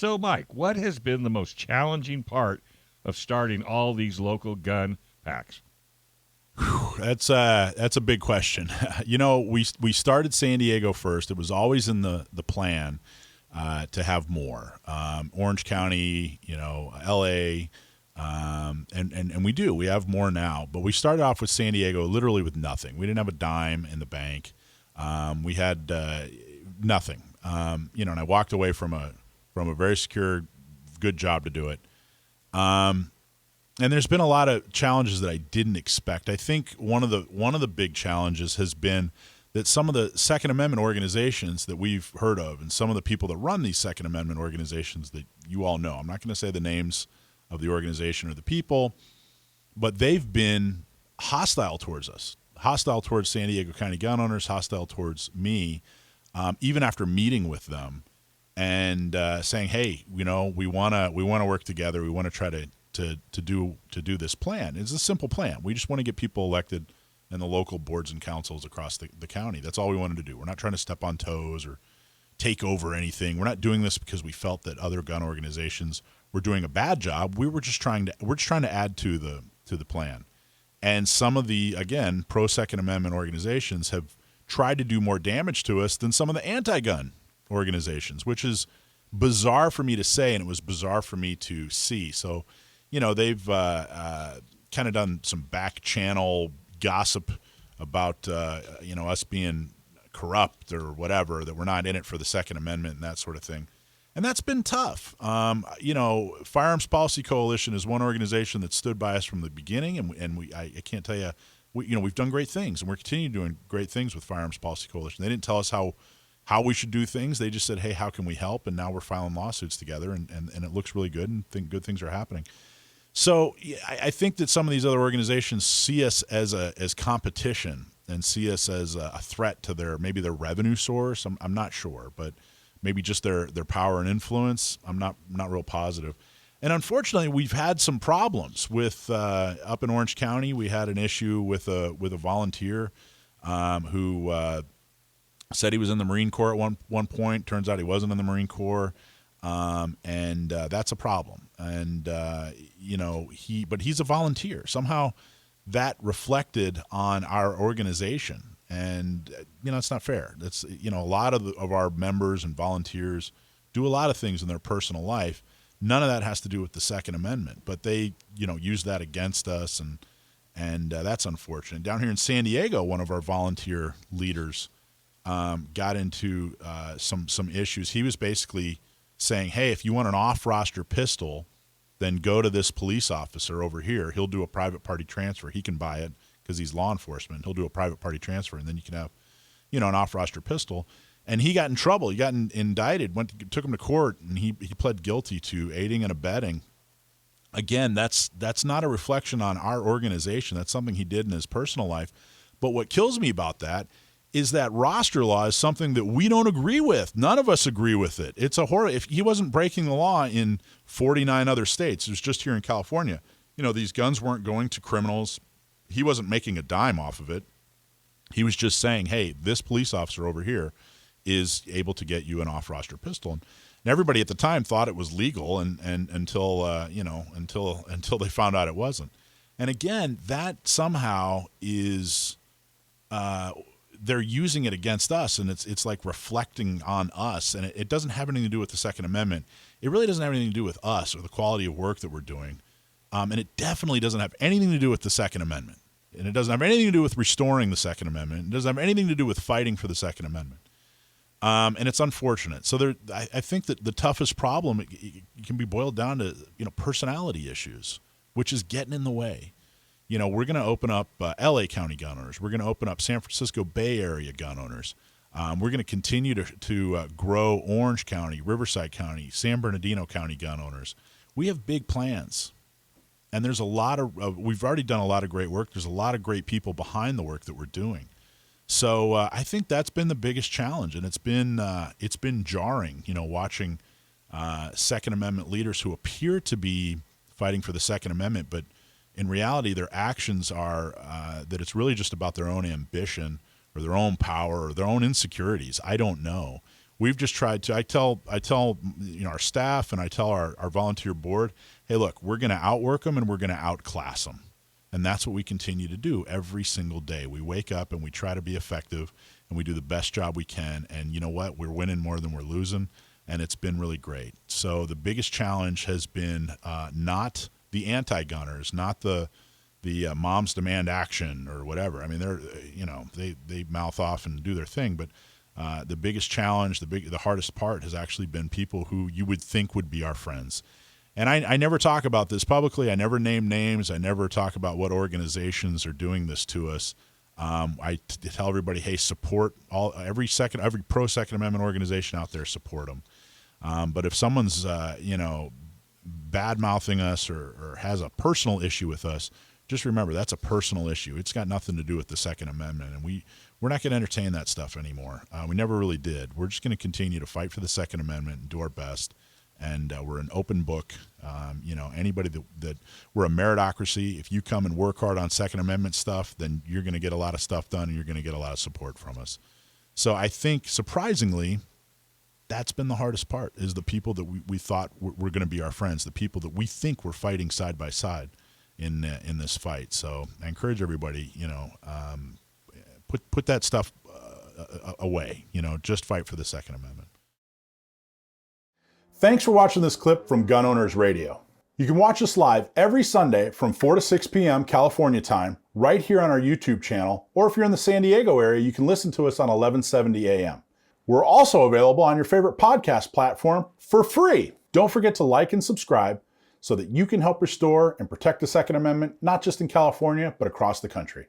So, Mike, what has been the most challenging part of starting all these local gun packs? That's a big question. We started San Diego first. It was always in the plan to have more. Orange County, LA, and we do. We have more now. But we started off with San Diego literally with nothing. We didn't have a dime in the bank. We had nothing. And I walked away from a very secure, good job to do it. And there's been a lot of challenges that I didn't expect. I think one of the big challenges has been that some of the Second Amendment organizations that we've heard of and some of the people that run these Second Amendment organizations that you all know, I'm not going to say the names of the organization or the people, but they've been hostile towards us, hostile towards San Diego County Gun Owners, hostile towards me, even after meeting with them and saying, hey, we want to work together. We want to try to do this plan. It's a simple plan. We just want to get people elected in the local boards and councils across the county. That's all we wanted to do. We're not trying to step on toes or take over anything. We're not doing this because we felt that other gun organizations were doing a bad job. We're just trying to add to the plan. And some of the, again, pro Second Amendment organizations have tried to do more damage to us than some of the anti-gun organizations, which is bizarre for me to say, and it was bizarre for me to see. So, they've kind of done some back channel gossip about, us being corrupt or whatever, that we're not in it for the Second Amendment and that sort of thing. And that's been tough. Firearms Policy Coalition is one organization that stood by us from the beginning, and I can't tell you, we've done great things, and we're continuing doing great things with Firearms Policy Coalition. They didn't tell us how we should do things. They just said, hey, how can we help? And now we're filing lawsuits together, and it looks really good, and think good things are happening. So I think that some of these other organizations see us as competition and see us as a threat to their revenue source. I'm not sure, but maybe just their power and influence. I'm not real positive. And unfortunately, we've had some problems with up in Orange County. We had an issue with a volunteer who said he was in the Marine Corps at one point. Turns out he wasn't in the Marine Corps. And that's a problem. And, but he's a volunteer. Somehow that reflected on our organization. And, it's not fair. That's, a lot of our members and volunteers do a lot of things in their personal life. None of that has to do with the Second Amendment, but they, use that against us. And that's unfortunate. Down here in San Diego, one of our volunteer leaders, got into, some issues. He was basically saying, hey, if you want an off-roster pistol, then go to this police officer over here. He'll do a private party transfer. He can buy it because he's law enforcement. He'll do a private party transfer, and then you can have, an off-roster pistol. And he got in trouble. He got indicted, took him to court, and he pled guilty to aiding and abetting. Again, that's not a reflection on our organization. That's something he did in his personal life. But what kills me about that is that roster law is something that we don't agree with. None of us agree with it. It's a horror. If he wasn't breaking the law in 49 other states, it was just here in California. These guns weren't going to criminals. He wasn't making a dime off of it. He was just saying, hey, this police officer over here is able to get you an off-roster pistol. And everybody at the time thought it was legal and until they found out it wasn't. And again, that somehow is they're using it against us, and it's like reflecting on us, and it doesn't have anything to do with the Second Amendment. It really doesn't have anything to do with us or the quality of work that we're doing, and it definitely doesn't have anything to do with the Second Amendment, and it doesn't have anything to do with restoring the Second Amendment. It doesn't have anything to do with fighting for the Second Amendment, and it's unfortunate. So I think that the toughest problem it can be boiled down to personality issues, which is getting in the way. We're going to open up LA County Gun Owners. We're going to open up San Francisco Bay Area Gun Owners. We're going to continue to grow Orange County, Riverside County, San Bernardino County Gun Owners. We have big plans, and there's a lot of we've already done a lot of great work. There's a lot of great people behind the work that we're doing. So I think that's been the biggest challenge, and it's been jarring, watching Second Amendment leaders who appear to be fighting for the Second Amendment, but in reality, their actions are that it's really just about their own ambition or their own power or their own insecurities. I don't know, we've just tried to. I tell our staff and I tell our volunteer board, hey, look, we're going to outwork them and we're going to outclass them, and that's what we continue to do every single day. We wake up and we try to be effective and we do the best job we can. And you know what? We're winning more than we're losing, and it's been really great. So the biggest challenge has been not the anti-gunners, not the moms demand action or whatever. I mean, they mouth off and do their thing, but the biggest challenge, the hardest part has actually been people who you would think would be our friends. And I never talk about this publicly. I never name names. I never talk about what organizations are doing this to us. I tell everybody, hey, support every pro Second Amendment organization out there, support them. But if someone's bad mouthing us or has a personal issue with us, just remember that's a personal issue. It's got nothing to do with the Second Amendment, and we're not going to entertain that stuff anymore. We never really did. We're just going to continue to fight for the Second Amendment and do our best. And we're an open book. Anybody that we're a meritocracy. If you come and work hard on Second Amendment stuff, then you're going to get a lot of stuff done, and you're going to get a lot of support from us. So I think, surprisingly, that's been the hardest part, is the people that we thought were going to be our friends, the people that we think we're fighting side by side in this fight. So I encourage everybody, put that stuff away. Just fight for the Second Amendment. Thanks for watching this clip from Gun Owners Radio. You can watch us live every Sunday from 4 to 6 p.m. California time, right here on our YouTube channel, or if you're in the San Diego area, you can listen to us on 1170 a.m. We're also available on your favorite podcast platform for free. Don't forget to like and subscribe so that you can help restore and protect the Second Amendment, not just in California, but across the country.